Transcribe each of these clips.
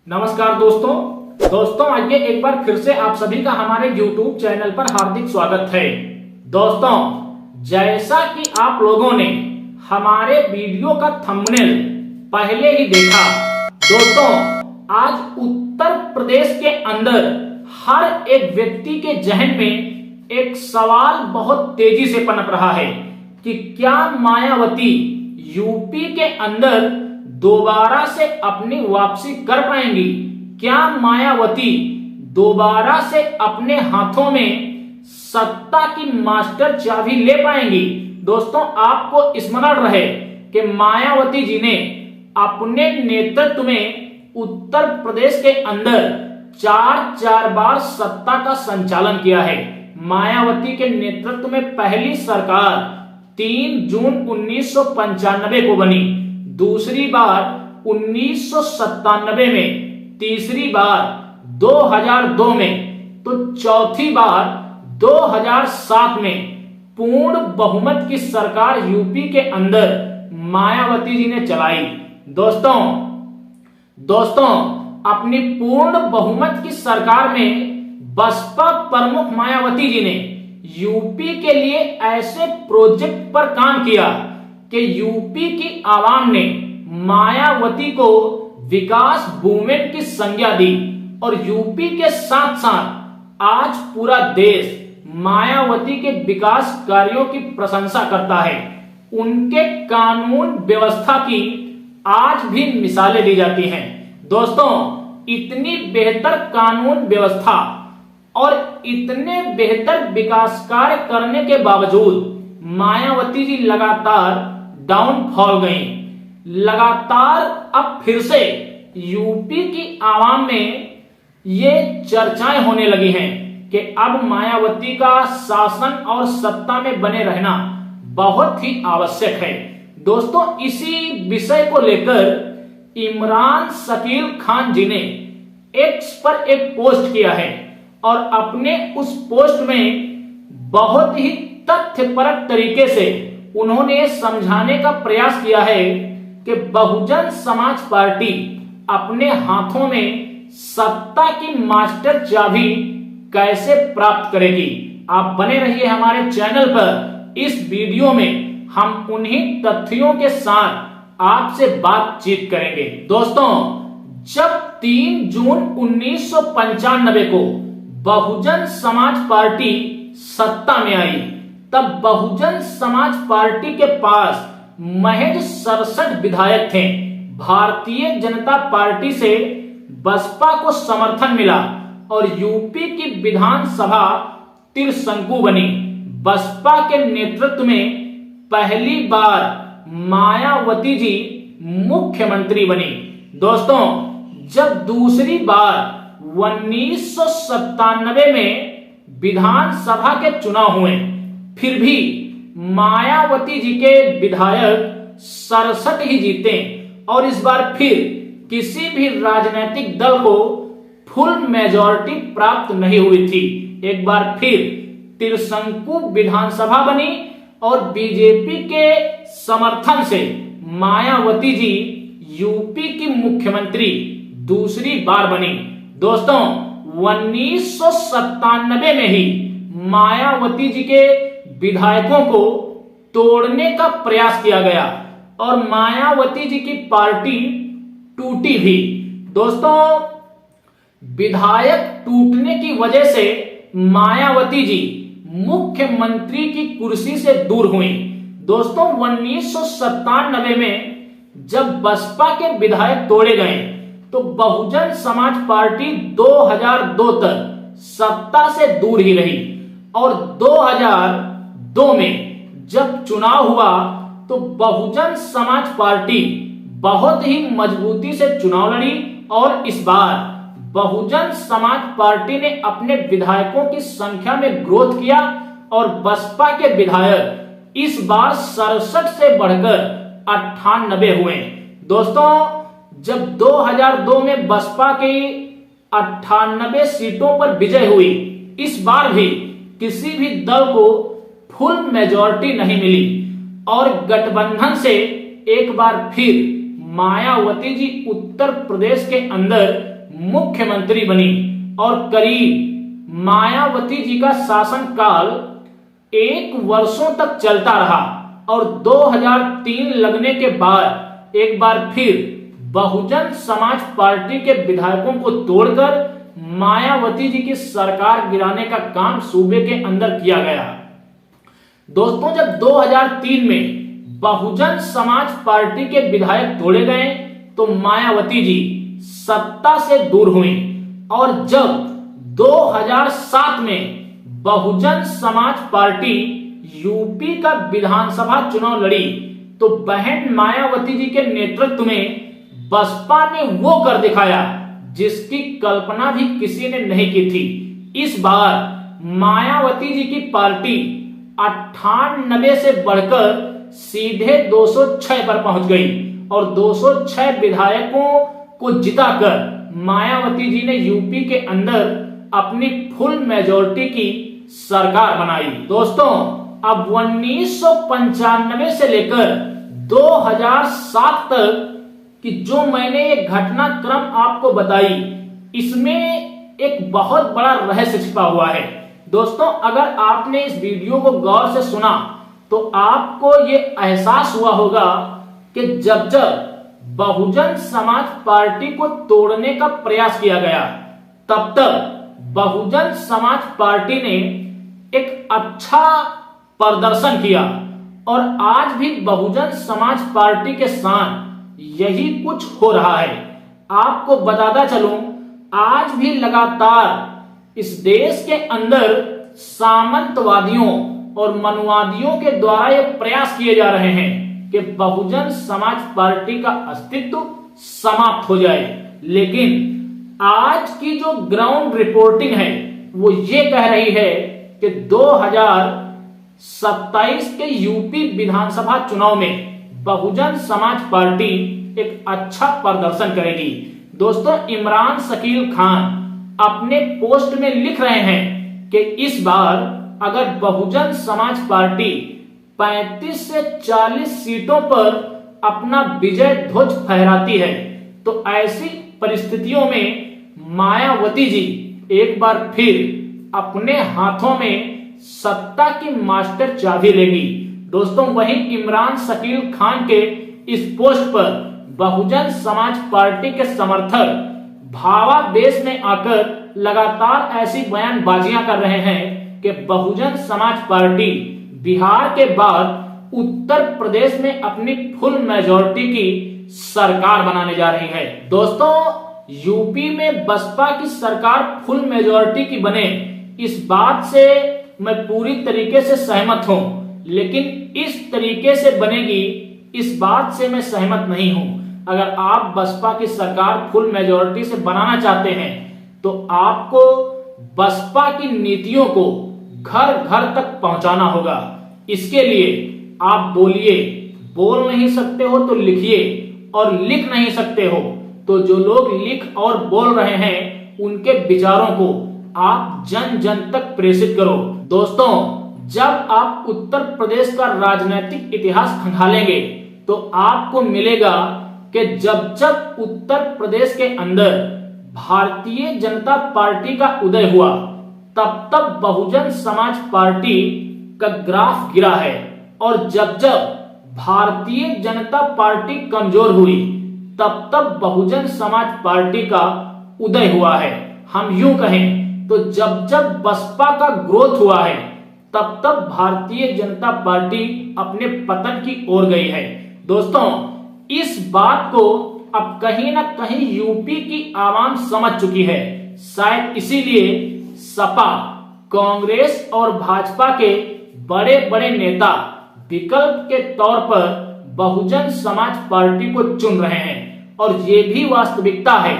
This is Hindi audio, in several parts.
नमस्कार दोस्तों आइए एक बार फिर से आप सभी का हमारे YouTube चैनल पर हार्दिक स्वागत है। दोस्तों, जैसा कि आप लोगों ने हमारे वीडियो का थंबनेल पहले ही देखा, दोस्तों आज उत्तर प्रदेश के अंदर हर एक व्यक्ति के जहन में एक सवाल बहुत तेजी से पनप रहा है कि क्या मायावती यूपी के अंदर दोबारा से अपनी वापसी कर पाएंगी? क्या मायावती दोबारा से अपने हाथों में सत्ता की मास्टर चाबी ले पाएंगी? दोस्तों, आपको स्मरण रहे कि मायावती जी ने अपने नेतृत्व में उत्तर प्रदेश के अंदर चार बार सत्ता का संचालन किया है। मायावती के नेतृत्व में पहली सरकार 3 जून 1995 को बनी, दूसरी बार 1997 में, तीसरी बार 2002 में, तो चौथी बार 2007 में पूर्ण बहुमत की सरकार यूपी के अंदर मायावती जी ने चलाई। दोस्तों अपनी पूर्ण बहुमत की सरकार में बसपा प्रमुख मायावती जी ने यूपी के लिए ऐसे प्रोजेक्ट पर काम किया कि यूपी की आवाम ने मायावती को विकास वूमेन की संज्ञा दी और यूपी के साथ साथ आज पूरा देश मायावती के विकास कार्यों की प्रशंसा करता है। उनके कानून व्यवस्था की आज भी मिसालें दी जाती हैं। दोस्तों, इतनी बेहतर कानून व्यवस्था और इतने बेहतर विकास कार्य करने के बावजूद मायावती जी लगातार डाउनफॉल गई। लगातार अब फिर से यूपी की आवाम में ये चर्चाएं होने लगी हैं कि अब मायावती का शासन और सत्ता में बने रहना बहुत ही आवश्यक है। दोस्तों, इसी विषय को लेकर इमरान शकील खान जी ने एक्स पर एक पोस्ट किया है और अपने उस पोस्ट में बहुत ही तथ्यपरक तरीके से उन्होंने समझाने का प्रयास किया है कि बहुजन समाज पार्टी अपने हाथों में सत्ता की मास्टर चाबी कैसे प्राप्त करेगी। आप बने रहिए हमारे चैनल पर। इस वीडियो में हम उन्हीं तथ्यों के साथ आपसे बातचीत करेंगे। दोस्तों, जब 3 जून 1995 को बहुजन समाज पार्टी सत्ता में आई, तब बहुजन समाज पार्टी के पास महज 67 विधायक थे। भारतीय जनता पार्टी से बसपा को समर्थन मिला और यूपी की विधानसभा त्रिशंकु बनी। बसपा के नेतृत्व में पहली बार मायावती जी मुख्यमंत्री बनी। दोस्तों, जब दूसरी बार 1997 में विधानसभा के चुनाव हुए, फिर भी मायावती जी के विधायक 67 ही जीते और इस बार फिर किसी भी राजनीतिक दल को फुल मेजॉरिटी प्राप्त नहीं हुई थी। एक बार फिर त्रिशंकु विधानसभा बनी और बीजेपी के समर्थन से मायावती जी यूपी की मुख्यमंत्री दूसरी बार बनी। दोस्तों, 1997 में ही मायावती जी के विधायकों को तोड़ने का प्रयास किया गया और मायावती जी की पार्टी टूटी भी। दोस्तों, विधायक टूटने की वजह से मायावती जी मुख्यमंत्री की कुर्सी से दूर हुई। दोस्तों, 1997 में जब बसपा के विधायक तोड़े गए तो बहुजन समाज पार्टी 2002 तक सत्ता से दूर ही रही और 2002 में जब चुनाव हुआ तो बहुजन समाज पार्टी बहुत ही मजबूती से चुनाव लड़ी और इस बार बहुजन समाज पार्टी ने अपने विधायकों की संख्या में ग्रोथ किया और बसपा के विधायक इस बार 67 से बढ़कर 98 हुए। दोस्तों, जब 2002 में बसपा की 98 सीटों पर विजय हुई, इस बार भी किसी भी दल को फुल मेजॉरिटी नहीं मिली और गठबंधन से एक बार फिर मायावती जी उत्तर प्रदेश के अंदर मुख्यमंत्री बनी और करीब मायावती जी का शासनकाल 1 वर्षों तक चलता रहा और 2003 लगने के बाद एक बार फिर बहुजन समाज पार्टी के विधायकों को तोड़कर मायावती जी की सरकार गिराने का काम सूबे के अंदर किया गया। दोस्तों, जब 2003 में बहुजन समाज पार्टी के विधायक तोड़े गए तो मायावती जी सत्ता से दूर हुई और जब 2007 में बहुजन समाज पार्टी यूपी का विधानसभा चुनाव लड़ी तो बहन मायावती जी के नेतृत्व में बसपा ने वो कर दिखाया जिसकी कल्पना भी किसी ने नहीं की थी। इस बार मायावती जी की पार्टी 98 से बढ़कर सीधे 206 पर पहुंच गई और 206 विधायकों को जिताकर मायावती जी ने यूपी के अंदर अपनी फुल मेजॉरिटी की सरकार बनाई। दोस्तों, अब 1995 से लेकर 2007 तक कि जो मैंने ये घटनाक्रम आपको बताई, इसमें एक बहुत बड़ा रहस्य छिपा हुआ है। दोस्तों, अगर आपने इस वीडियो को गौर से सुना तो आपको ये एहसास हुआ होगा कि जब जब बहुजन समाज पार्टी को तोड़ने का प्रयास किया गया तब तक बहुजन समाज पार्टी ने एक अच्छा प्रदर्शन किया और आज भी बहुजन समाज पार्टी के साथ यही कुछ हो रहा है। आपको बताता चलूं, आज भी लगातार इस देश के अंदर सामंतवादियों और मनुवादियों के द्वारा ये प्रयास किए जा रहे हैं कि बहुजन समाज पार्टी का अस्तित्व समाप्त हो जाए। लेकिन आज की जो ग्राउंड रिपोर्टिंग है वो ये कह रही है कि 2027 के यूपी विधानसभा चुनाव में बहुजन समाज पार्टी एक अच्छा प्रदर्शन करेगी। दोस्तों, इमरान शकील खान अपने पोस्ट में लिख रहे हैं कि इस बार अगर बहुजन समाज पार्टी 35 से 40 सीटों पर अपना विजय ध्वज फहराती है तो ऐसी परिस्थितियों में मायावती जी एक बार फिर अपने हाथों में सत्ता की मास्टर चाबी लेंगी। दोस्तों, वहीं इमरान शकील खान के इस पोस्ट पर बहुजन समाज पार्टी के समर्थक भावावेश में आकर लगातार ऐसी बयानबाजियां कर रहे हैं कि बहुजन समाज पार्टी बिहार के बाद उत्तर प्रदेश में अपनी फुल मेजॉरिटी की सरकार बनाने जा रही है। दोस्तों, यूपी में बसपा की सरकार फुल मेजॉरिटी की बने, इस बात से मैं पूरी तरीके से सहमत हूं, लेकिन इस तरीके से बनेगी इस बात से मैं सहमत नहीं हूं। अगर आप बसपा की सरकार फुल मेजॉरिटी से बनाना चाहते हैं तो आपको बसपा की नीतियों को घर घर तक पहुंचाना होगा। इसके लिए आप बोलिए, बोल नहीं सकते हो तो लिखिए और लिख नहीं सकते हो तो जो लोग लिख और बोल रहे हैं उनके विचारों को आप जन जन तक प्रेषित करो। दोस्तों, जब आप उत्तर प्रदेश का राजनीतिक इतिहास खंगालेंगे तो आपको मिलेगा कि जब जब उत्तर प्रदेश के अंदर भारतीय जनता पार्टी का उदय हुआ तब तब बहुजन समाज पार्टी का ग्राफ गिरा है और जब जब भारतीय जनता पार्टी कमजोर हुई तब तब बहुजन समाज पार्टी का उदय हुआ है। हम यूं कहें तो जब जब बसपा का ग्रोथ हुआ है तब तब भारतीय जनता पार्टी अपने पतन की ओर गई है। दोस्तों, इस बात को अब कहीं ना कहीं यूपी की आवाम समझ चुकी है। शायद इसीलिए सपा, कांग्रेस और भाजपा के बड़े बड़े नेता विकल्प के तौर पर बहुजन समाज पार्टी को चुन रहे हैं और ये भी वास्तविकता है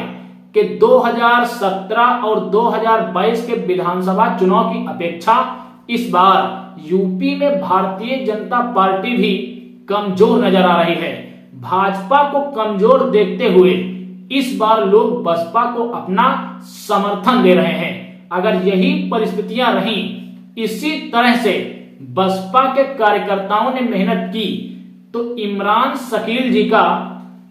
कि 2017 और 2022 के विधानसभा चुनाव की अपेक्षा इस बार यूपी में भारतीय जनता पार्टी भी कमजोर नजर आ रही है। भाजपा को कमजोर देखते हुए इस बार लोग बसपा को अपना समर्थन दे रहे हैं। अगर यही परिस्थितियां रहीं, इसी तरह से बसपा के कार्यकर्ताओं ने मेहनत की तो इमरान शकील जी का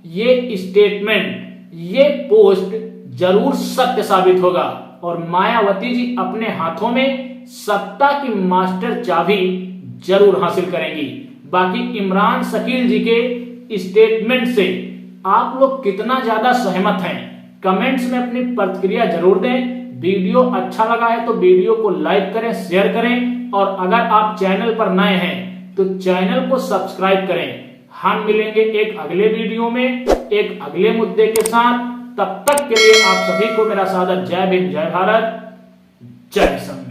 ये स्टेटमेंट, ये पोस्ट जरूर सत्य साबित होगा और मायावती जी अपने हाथों में सत्ता की मास्टर चाबी जरूर हासिल करेंगी। बाकी इमरान शकील जी के स्टेटमेंट से आप लोग कितना ज्यादा सहमत हैं, कमेंट्स में अपनी प्रतिक्रिया जरूर दें। वीडियो अच्छा लगा है तो वीडियो को लाइक करें, शेयर करें और अगर आप चैनल पर नए हैं तो चैनल को सब्सक्राइब करें। हम मिलेंगे एक अगले वीडियो में एक अगले मुद्दे के साथ। तब तक के लिए आप सभी को मेरा सादर जय भीम, जय भारत, जय संविधान।